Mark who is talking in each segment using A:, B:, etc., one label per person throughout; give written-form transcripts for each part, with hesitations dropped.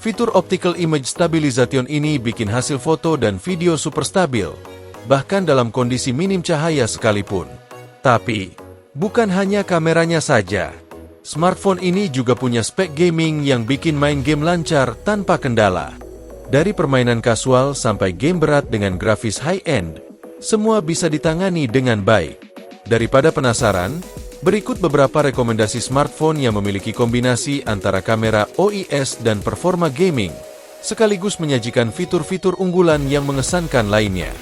A: Fitur Optical Image Stabilization ini bikin hasil foto dan video super stabil, bahkan dalam kondisi minim cahaya sekalipun. Tapi, bukan hanya kameranya saja. Smartphone ini juga punya spek gaming yang bikin main game lancar tanpa kendala. Dari permainan kasual sampai game berat dengan grafis high-end, semua bisa ditangani dengan baik. Daripada penasaran, berikut beberapa rekomendasi smartphone yang memiliki kombinasi antara kamera OIS dan performa gaming, sekaligus menyajikan fitur-fitur unggulan yang mengesankan lainnya.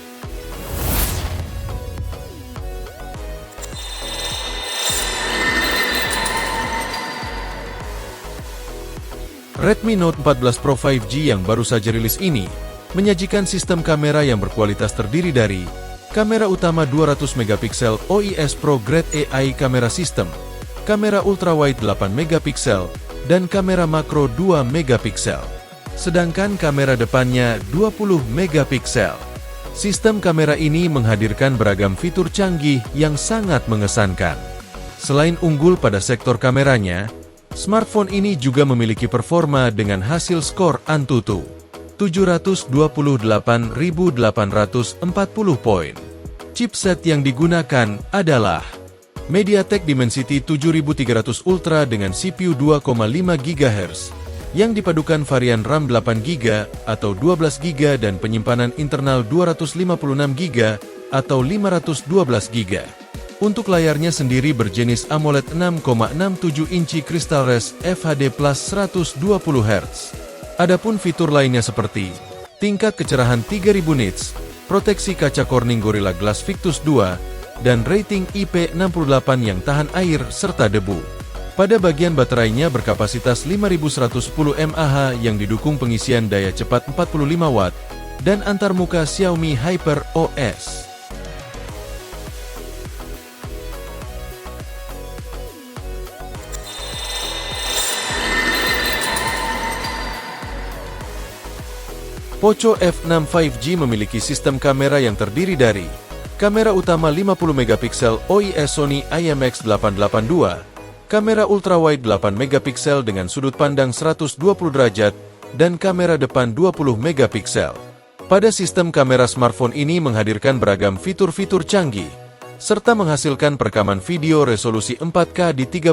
A: Redmi Note 14 Pro 5G yang baru saja rilis ini, menyajikan sistem kamera yang berkualitas terdiri dari kamera utama 200 megapiksel OIS Pro Grade AI Camera System, kamera ultrawide 8 megapiksel, dan kamera makro 2 megapiksel. Sedangkan kamera depannya 20 megapiksel. Sistem kamera ini menghadirkan beragam fitur canggih yang sangat mengesankan. Selain unggul pada sektor kameranya, smartphone ini juga memiliki performa dengan hasil skor Antutu 728.840 poin. Chipset yang digunakan adalah MediaTek Dimensity 7300 Ultra dengan CPU 2,5 GHz, yang dipadukan varian RAM 8 GB atau 12 GB dan penyimpanan internal 256 GB atau 512 GB. Untuk layarnya sendiri berjenis AMOLED 6,67 inci CrystalRes FHD Plus 120 Hz. Adapun fitur lainnya seperti tingkat kecerahan 3000 nits, proteksi kaca Corning Gorilla Glass Victus 2, dan rating IP68 yang tahan air serta debu. Pada bagian baterainya berkapasitas 5110 mAh yang didukung pengisian daya cepat 45 Watt dan antarmuka Xiaomi Hyper OS. Poco F6 5G memiliki sistem kamera yang terdiri dari kamera utama 50 megapiksel OIS Sony IMX882, kamera ultrawide 8 megapiksel dengan sudut pandang 120 derajat, dan kamera depan 20 megapiksel. Pada sistem kamera smartphone ini menghadirkan beragam fitur-fitur canggih, serta menghasilkan perekaman video resolusi 4K di 30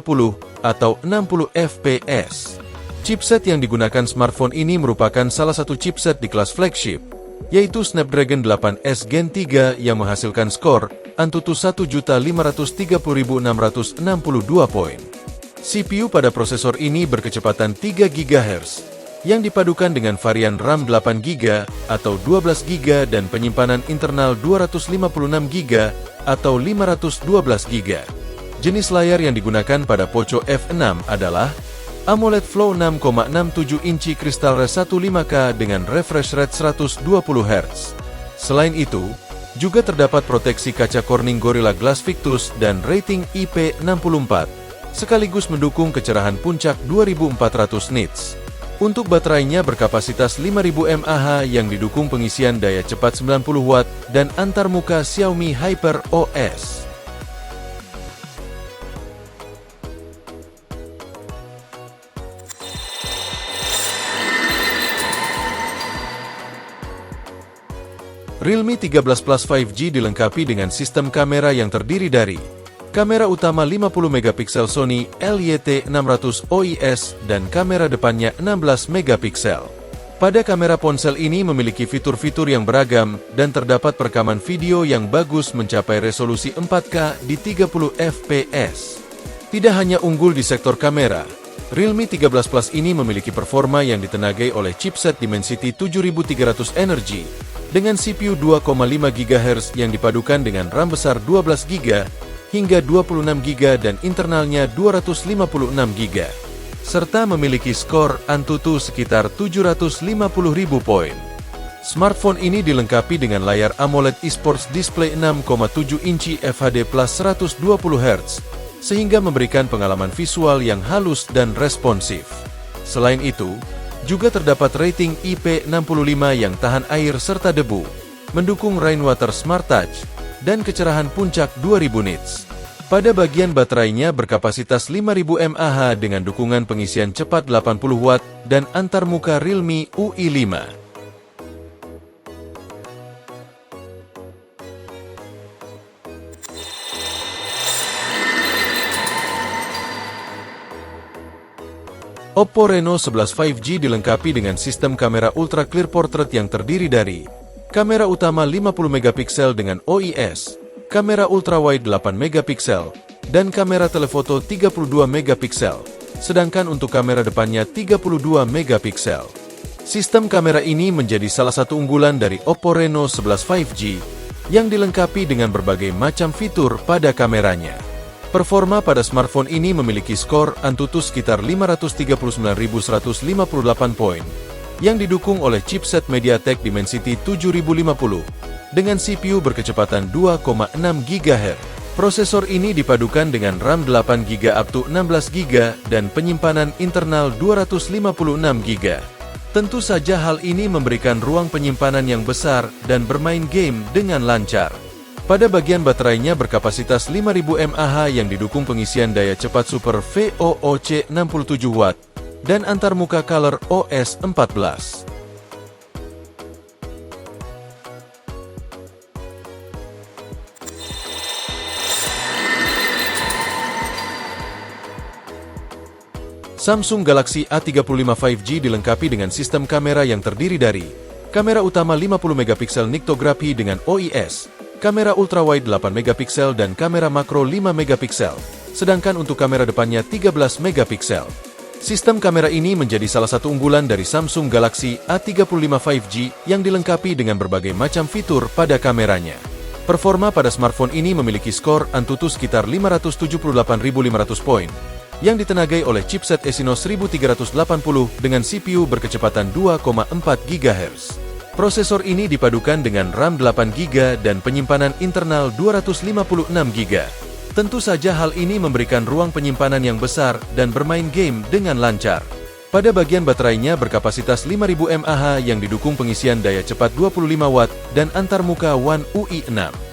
A: atau 60 fps. Chipset yang digunakan smartphone ini merupakan salah satu chipset di kelas flagship, yaitu Snapdragon 8S Gen 3 yang menghasilkan skor Antutu 1.530.662 poin. CPU pada prosesor ini berkecepatan 3 GHz, yang dipadukan dengan varian RAM 8 GB atau 12 GB dan penyimpanan internal 256 GB atau 512 GB. Jenis layar yang digunakan pada Poco F6 adalah AMOLED Flow 6,67 inci CrystalRes 15K dengan refresh rate 120 Hz. Selain itu, juga terdapat proteksi kaca Corning Gorilla Glass Victus dan rating IP64, sekaligus mendukung kecerahan puncak 2400 nits. Untuk baterainya berkapasitas 5000 mAh yang didukung pengisian daya cepat 90 Watt dan antarmuka Xiaomi Hyper OS. Realme 13 Plus 5G dilengkapi dengan sistem kamera yang terdiri dari kamera utama 50 megapiksel Sony LYT600 OIS dan kamera depannya 16 megapiksel. Pada kamera ponsel ini memiliki fitur-fitur yang beragam dan terdapat perekaman video yang bagus mencapai resolusi 4K di 30 fps. Tidak hanya unggul di sektor kamera, Realme 13 Plus ini memiliki performa yang ditenagai oleh chipset Dimensity 7300 Energy dengan CPU 2,5 GHz yang dipadukan dengan RAM besar 12 GB hingga 26 GB dan internalnya 256 GB, serta memiliki skor Antutu sekitar 750.000 poin. Smartphone ini dilengkapi dengan layar AMOLED eSports Display 6,7 inci FHD Plus 120 Hz, sehingga memberikan pengalaman visual yang halus dan responsif. Selain itu, juga terdapat rating IP65 yang tahan air serta debu, mendukung Rainwater Smart Touch, dan kecerahan puncak 2000 nits. Pada bagian baterainya berkapasitas 5000 mAh dengan dukungan pengisian cepat 80 Watt dan antarmuka Realme UI 5. Oppo Reno 11 5G dilengkapi dengan sistem kamera Ultra Clear Portrait yang terdiri dari kamera utama 50 megapiksel dengan OIS, kamera ultrawide 8 megapiksel, dan kamera telefoto 32 megapiksel, sedangkan untuk kamera depannya 32 megapiksel. Sistem kamera ini menjadi salah satu unggulan dari Oppo Reno 11 5G yang dilengkapi dengan berbagai macam fitur pada kameranya. Performa pada smartphone ini memiliki skor Antutu sekitar 539.158 poin, yang didukung oleh chipset MediaTek Dimensity 7050 dengan CPU berkecepatan 2,6 GHz. Prosesor ini dipadukan dengan RAM 8 GB up to 16 GB dan penyimpanan internal 256 GB. Tentu saja hal ini memberikan ruang penyimpanan yang besar dan bermain game dengan lancar. Pada bagian baterainya berkapasitas 5000 mAh yang didukung pengisian daya cepat Super VOOC 67 Watt dan antarmuka Color OS 14. Samsung Galaxy A35 5G dilengkapi dengan sistem kamera yang terdiri dari kamera utama 50 megapiksel Nictography dengan OIS, kamera ultrawide 8 megapiksel dan kamera makro 5 megapiksel, sedangkan untuk kamera depannya 13 megapiksel. Sistem kamera ini menjadi salah satu unggulan dari Samsung Galaxy A35 5G yang dilengkapi dengan berbagai macam fitur pada kameranya. Performa pada smartphone ini memiliki skor Antutu sekitar 578.500 poin, yang ditenagai oleh chipset Exynos 1380 dengan CPU berkecepatan 2,4 GHz. Prosesor ini dipadukan dengan RAM 8 GB dan penyimpanan internal 256 GB. Tentu saja hal ini memberikan ruang penyimpanan yang besar dan bermain game dengan lancar. Pada bagian baterainya berkapasitas 5000 mAh yang didukung pengisian daya cepat 25 Watt dan antarmuka One UI 6.